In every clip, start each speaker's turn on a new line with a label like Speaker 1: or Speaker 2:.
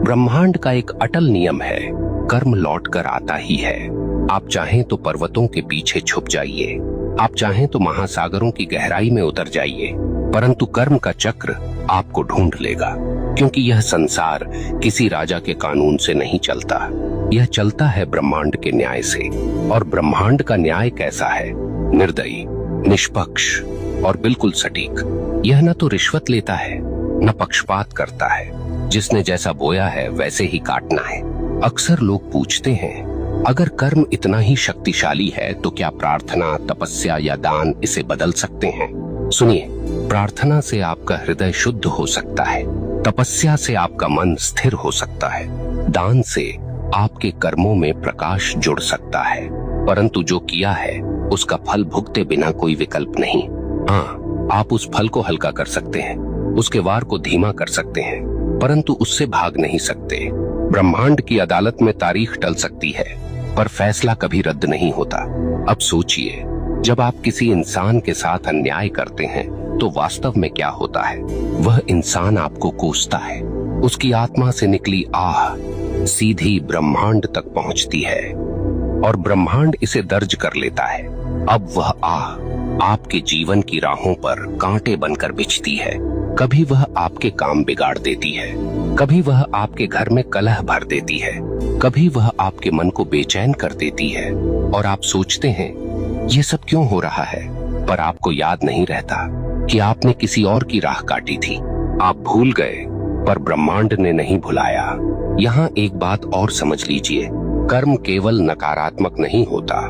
Speaker 1: ब्रह्मांड का एक अटल नियम है, कर्म लौट कर आता ही है। आप चाहें तो पर्वतों के पीछे छुप जाइए, आप चाहें तो महासागरों की गहराई में उतर जाइए, परंतु कर्म का चक्र आपको ढूंढ लेगा। क्योंकि यह संसार किसी राजा के कानून से नहीं चलता, यह चलता है ब्रह्मांड के न्याय से। और ब्रह्मांड का न्याय कैसा है? निर्दयी, निष्पक्ष और बिल्कुल सटीक। यह न तो रिश्वत लेता है, न पक्षपात करता है। जिसने जैसा बोया है वैसे ही काटना है। अक्सर लोग पूछते हैं, अगर कर्म इतना ही शक्तिशाली है तो क्या प्रार्थना, तपस्या या दान इसे बदल सकते हैं? सुनिए, प्रार्थना से आपका हृदय शुद्ध हो सकता है, तपस्या से आपका मन स्थिर हो सकता है, दान से आपके कर्मों में प्रकाश जुड़ सकता है, परंतु जो किया है उसका फल भुगते बिना कोई विकल्प नहीं। हाँ, आप उस फल को हल्का कर सकते हैं, उसके वार को धीमा कर सकते हैं, परंतु उससे भाग नहीं सकते। ब्रह्मांड की अदालत में तारीख टल सकती है, पर फैसला कभी रद्द नहीं होता। अब सोचिए, जब आप किसी इंसान के साथ अन्याय करते हैं तो वास्तव में क्या होता है? वह इंसान आपको कोसता है, उसकी आत्मा से निकली आह सीधी ब्रह्मांड तक पहुंचती है और ब्रह्मांड इसे दर्ज कर लेता है। अब वह आह आपके जीवन की राहों पर कांटे बनकर बिछती है। कभी वह आपके काम बिगाड़ देती है, कभी वह आपके घर में कलह भर देती है, कभी वह आपके मन को बेचैन कर देती है और आप सोचते हैं ये सब क्यों हो रहा है, पर आपको याद नहीं रहता कि आपने किसी और की राह काटी थी। आप भूल गए, पर ब्रह्मांड ने नहीं भुलाया। यहाँ एक बात और समझ लीजिए, कर्म केवल नकारात्मक नहीं होता।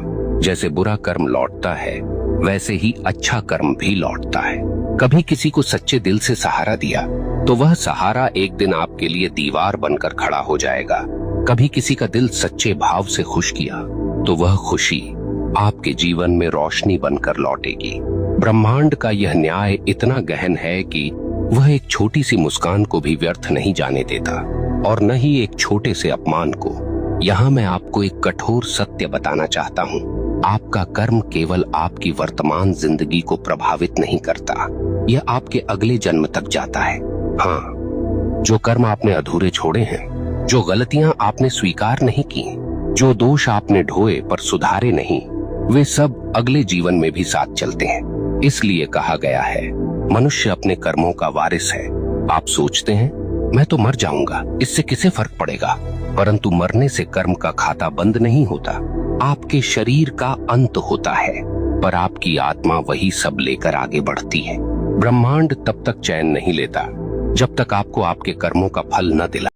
Speaker 1: जैसे बुरा कर्म लौटता है, वैसे ही अच्छा कर्म भी लौटता है। कभी किसी को सच्चे दिल से सहारा दिया तो वह सहारा एक दिन आपके लिए दीवार बनकर खड़ा हो जाएगा। कभी किसी का दिल सच्चे भाव से खुश किया तो वह खुशी आपके जीवन में रोशनी बनकर लौटेगी। ब्रह्मांड का यह न्याय इतना गहन है कि वह एक छोटी सी मुस्कान को भी व्यर्थ नहीं जाने देता, और न ही एक छोटे से अपमान को। यहाँ मैं आपको एक कठोर सत्य बताना चाहता हूँ, आपका कर्म केवल आपकी वर्तमान जिंदगी को प्रभावित नहीं करता, यह आपके अगले जन्म तक जाता है। हाँ, जो कर्म आपने अधूरे छोड़े हैं, जो गलतियां आपने स्वीकार नहीं की, जो दोष आपने ढोए पर सुधारे नहीं, वे सब अगले जीवन में भी साथ चलते हैं। इसलिए कहा गया है, मनुष्य अपने कर्मों का वारिस है। आप सोचते हैं मैं तो मर जाऊंगा, इससे किसे फर्क पड़ेगा? परंतु मरने से कर्म का खाता बंद नहीं होता। आपके शरीर का अंत होता है, पर आपकी आत्मा वही सब लेकर आगे बढ़ती है। ब्रह्मांड तब तक चैन नहीं लेता जब तक आपको आपके कर्मों का फल न दिलाए।